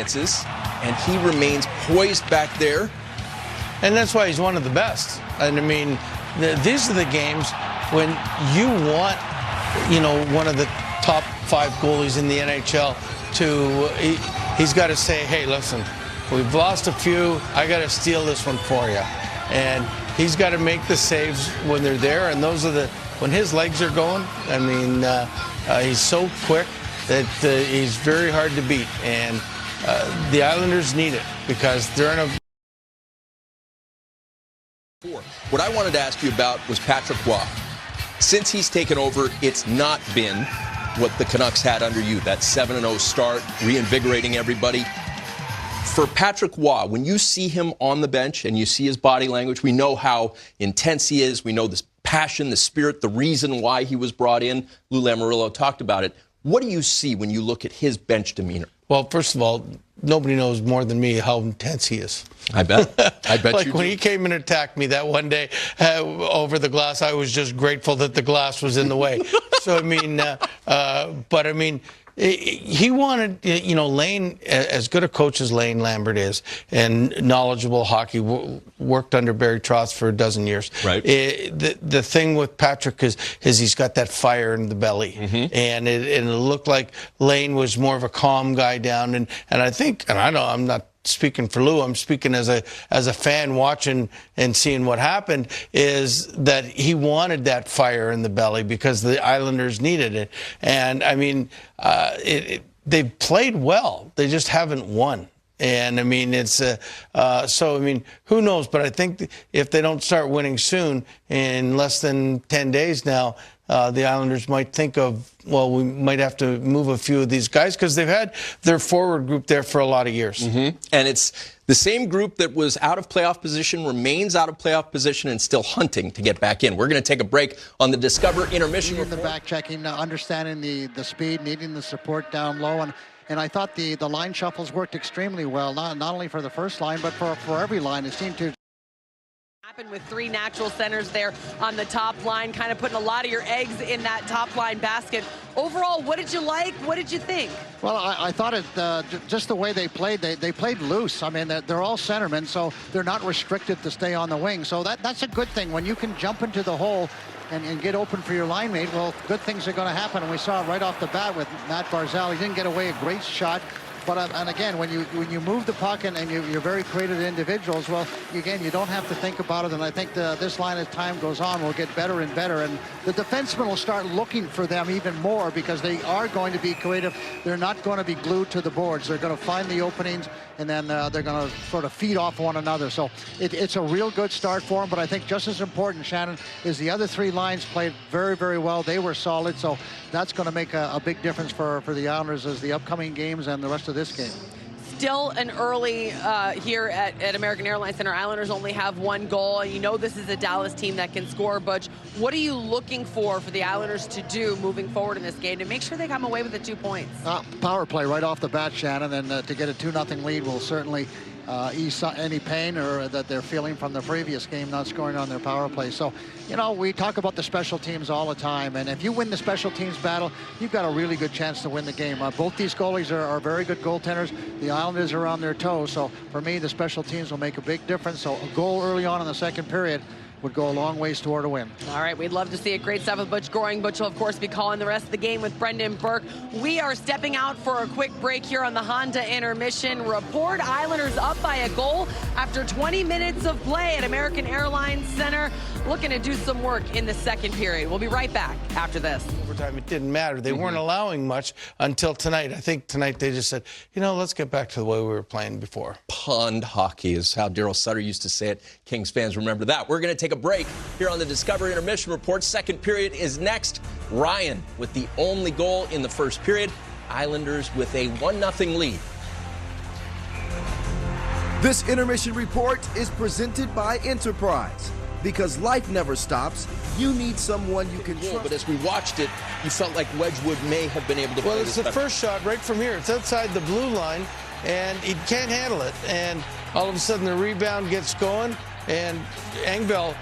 circumstances, and he remains poised back there. And that's why he's one of the best. And I mean, these are the games when you want, one of the top 5 goalies in the NHL he's got to say, hey, listen, we've lost a few. I got to steal this one for you. And he's got to make the saves when they're there. And when his legs are going, I mean, he's so quick that he's very hard to beat. And the Islanders need it because they're in a... What I wanted to ask you about was Patrick Roy. Since he's taken over, it's not been what the Canucks had under you, that 7-0 start, reinvigorating everybody. For Patrick Roy, when you see him on the bench and you see his body language, we know how intense he is. We know this passion, the spirit, the reason why he was brought in. Lou Lamoriello talked about it. What do you see when you look at his bench demeanor? Well, first of all, nobody knows more than me how intense he is. I bet. I bet like you when do. he came and attacked me that one day over the glass, I was just grateful that the glass was in the way. So, I mean, but I mean, he wanted, Lane, as good a coach as Lane Lambert is, and knowledgeable hockey, worked under Barry Trotz for a dozen years. Right. The thing with Patrick is he's got that fire in the belly. Mm-hmm. And it looked like Lane was more of a calm guy down. And I think, and I know I'm not speaking for Lou, I'm speaking as a fan watching and seeing what happened, is that he wanted that fire in the belly because the Islanders needed it. And I mean, they've played well, they just haven't won. And I mean, it's so I mean, who knows? But I think if they don't start winning soon, in less than 10 days now, the Islanders might think of, well, we might have to move a few of these guys because they've had their forward group there for a lot of years. Mm-hmm. And it's the same group that was out of playoff position, remains out of playoff position, and still hunting to get back in. We're going to take a break on the Discover Intermission Report. The back checking, understanding the speed, needing the support down low. And I thought the line shuffles worked extremely well, not only for the first line, but for every line. It seemed to happen with 3 natural centers there on the top line, kind of putting a lot of your eggs in that top line basket. Overall, what did you like? What did you think? Well, I thought just the way they played, they played loose. I mean, they're all centermen, so they're not restricted to stay on the wing. So that's a good thing. When you can jump into the hole and get open for your line mate, well, good things are going to happen. And we saw it right off the bat with Matt Barzal. He didn't get away a great shot. But and again, when you move the puck and you're very creative individuals, well, again, you don't have to think about it. And I think this line, as time goes on, will get better and better. And the defensemen will start looking for them even more because they are going to be creative. They're not going to be glued to the boards. They're going to find the openings, and then they're going to sort of feed off one another. So it's a real good start for them. But I think just as important, Shannon, is the other 3 lines played very, very well. They were solid. So that's going to make a big difference for the Islanders as the upcoming games and the rest of this game. Still an early here at American Airlines Center. Islanders only have 1 goal. You know this is a Dallas team that can score. Butch, what are you looking for the Islanders to do moving forward in this game to make sure they come away with the 2 points? Power play right off the bat, Shannon, and to get a 2-0 lead will certainly ease any pain or that they're feeling from the previous game not scoring on their power play. So, we talk about the special teams all the time, and if you win the special teams battle, you've got a really good chance to win the game. Both these goalies are very good goaltenders. The Islanders are on their toes, so for me, the special teams will make a big difference. So a goal early on in the second period would go a long ways toward a win. All right, we'd love to see it. Great stuff with Butch Goring. Butch will, of course, be calling the rest of the game with Brendan Burke. We are stepping out for a quick break here on the Honda Intermission Report. Islanders up by a goal after 20 minutes of play at American Airlines Center, looking to do some work in the second period. We'll be right back after this. Overtime, it didn't matter. They weren't allowing much until tonight. I think tonight they just said, let's get back to the way we were playing before. Pond hockey is how Daryl Sutter used to say it. Kings fans remember that. We're going to take a break here on the Discover Intermission Report. Second period is next. Ryan with the only goal in the first period. Islanders with a 1-0 lead. This Intermission Report is presented by Enterprise. Because life never stops, you need someone you can trust. But as we watched it, you felt like Wedgwood may have been able to play Well, it's the first shot right from here. It's outside the blue line, and he can't handle it. And all of a sudden, the rebound gets going, and Engvall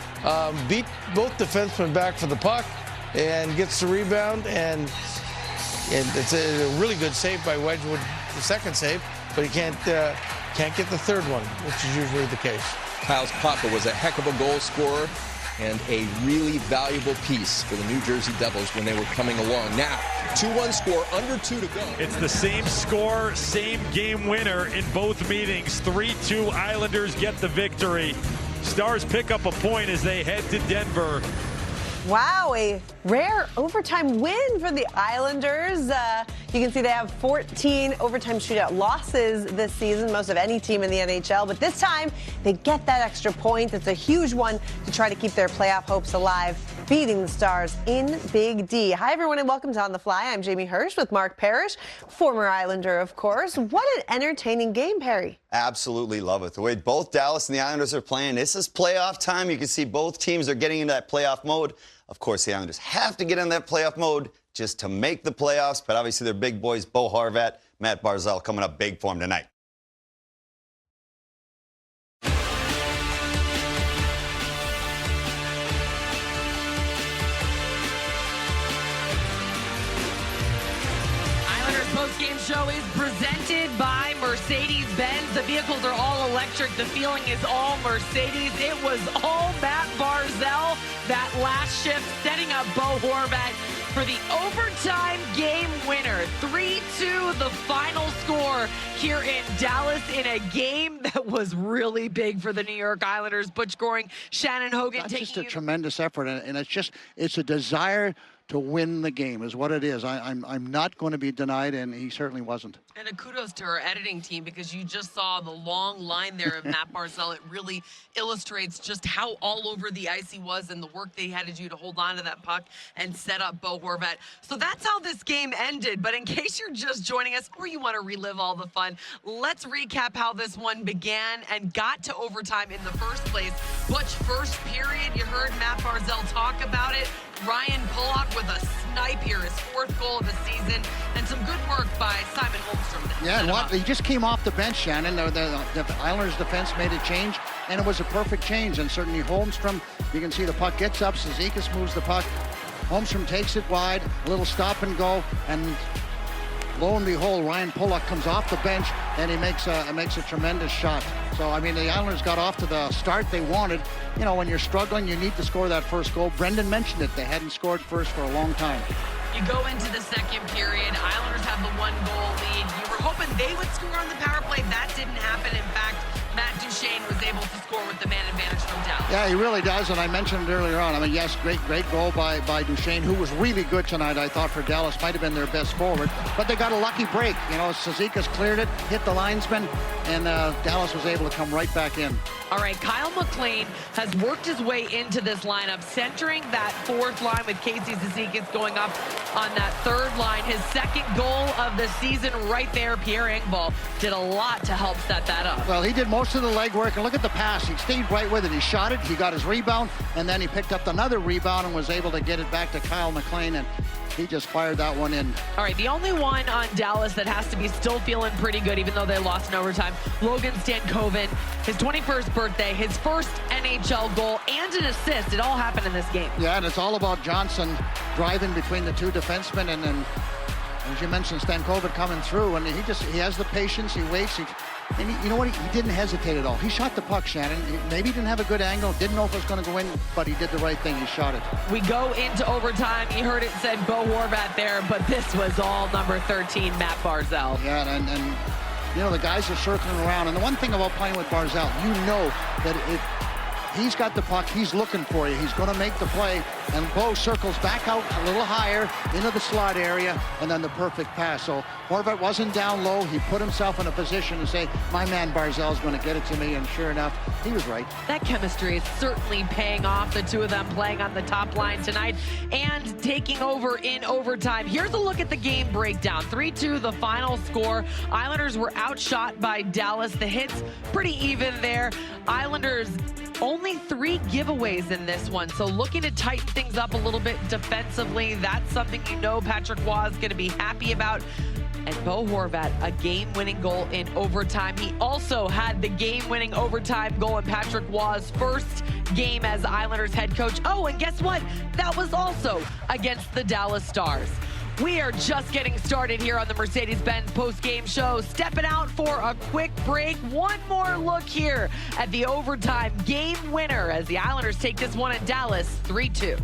beat both defensemen back for the puck and gets the rebound, and it's a really good save by Wedgwood, the second save. but he can't get the third one, which is usually the case. Kyle's papa was a heck of a goal scorer and a really valuable piece for the New Jersey Devils when they were coming along. Now, 2-1 score, under 2 to go. It's the same score, same game winner in both meetings. 3-2 Islanders get the victory. Stars pick up a point as they head to Denver. Wow, a rare overtime win for the Islanders. You can see they have 14 overtime shootout losses this season, most of any team in the NHL. But this time, they get that extra point. It's a huge one to try to keep their playoff hopes alive, beating the Stars in Big D. Hi, everyone, and welcome to On the Fly. I'm Jamie Hirsch with Mark Parrish, former Islander, of course. What an entertaining game, Perry. Absolutely love it. The way both Dallas and the Islanders are playing, this is playoff time. You can see both teams are getting into that playoff mode. Of course, the Islanders have to get in that playoff mode just to make the playoffs, but obviously their big boys, Bo Horvat, Matt Barzal, coming up big for them tonight. Islanders post-game show is presented by Mercedes-Benz. The vehicles are all electric. The feeling is all Mercedes. It was all Matt Barzal that last shift, setting up Bo Horvat for the overtime game winner. 3-2, the final score here in Dallas in a game that was really big for the New York Islanders. Butch Goring, Shannon Hogan That's taking just a tremendous effort, and it's a desire to win the game is what it is. I'm not going to be denied, and he certainly wasn't. And a kudos to our editing team, because you just saw the long line there of Matt Barzal. It really illustrates just how all over the ice he was and the work they had to do to hold on to that puck and set up Bo Horvat. So that's how this game ended. But in case you're just joining us or you want to relive all the fun, let's recap how this one began and got to overtime in the first place. Butch, first period, you heard Matt Barzal talk about it. Ryan Pulock with a snipe here, his 4th goal of the season, and some good work by Simon Holmstrom. Yeah, and what, he just came off the bench, Shannon. The Islanders' defense made a change, and it was a perfect change. And certainly Holmstrom, you can see the puck gets up, Cizikas moves the puck, Holmstrom takes it wide, a little stop and go, and lo and behold, Ryan Pulock comes off the bench, and he makes a tremendous shot. So, I mean, the Islanders got off to the start they wanted. You know, when you're struggling, you need to score that first goal. Brendan mentioned it. They hadn't scored first for a long time. You go into the second period. Islanders have the 1-goal lead. You were hoping they would score on the power play. That didn't happen. In fact, Matt Duchene was able to score with the man advantage from Dallas. Yeah, he really does, and I mentioned it earlier on. I mean, yes, great goal by Duchene, who was really good tonight, I thought, for Dallas. Might have been their best forward, but they got a lucky break. You know, Cizikas cleared it, hit the linesman, and Dallas was able to come right back in. All right, Kyle McLean has worked his way into this lineup, centering that 4th line with Casey Cizikas going up on that 3rd line. His 2nd goal of the season right there. Pierre Engvall did a lot to help set that up. Well, he did most of the legwork, and look at the pass. He stayed right with it. He shot it, he got his rebound, and then he picked up another rebound and was able to get it back to Kyle McLean, and he just fired that one in. All right, the only one on Dallas that has to be still feeling pretty good, even though they lost in overtime, Logan Stankoven, his 21st birthday, his first NHL goal, and an assist. It all happened in this game. Yeah, and it's all about Johnson driving between the two defensemen, and as you mentioned, Stankoven coming through, and he has the patience, he waits, and you know what, he didn't hesitate at all. He shot the puck, Shannon. Maybe he didn't have a good angle, didn't know if it was going to go in, but he did the right thing. He shot it. We go into overtime. You heard it said Bo Horvat there, but this was all number 13, Matt Barzal. Yeah, and you know, the guys are circling around. And the one thing about playing with Barzal, you know that if he's got the puck, he's looking for you. He's going to make the play, and Bo circles back out a little higher into the slot area, and then the perfect pass. So Horvat wasn't down low. He put himself in a position to say, my man Barzal's going to get it to me, and sure enough, he was right. That chemistry is certainly paying off, the two of them playing on the top line tonight and taking over in overtime. Here's a look at the game breakdown. 3-2, the final score. Islanders were outshot by Dallas. The hits pretty even there. Islanders only 3 giveaways in this one, so looking to tighten things up a little bit defensively. That's something you know Patrick Waugh is going to be happy about. And Bo Horvat, a game-winning goal in overtime. He also had the game-winning overtime goal in Patrick Waugh's first game as Islanders head coach. Oh, and guess what? That was also against the Dallas Stars. We are just getting started here on the Mercedes-Benz post-game show. Stepping out for a quick break. One more look here at the overtime game winner as the Islanders take this one in Dallas 3-2.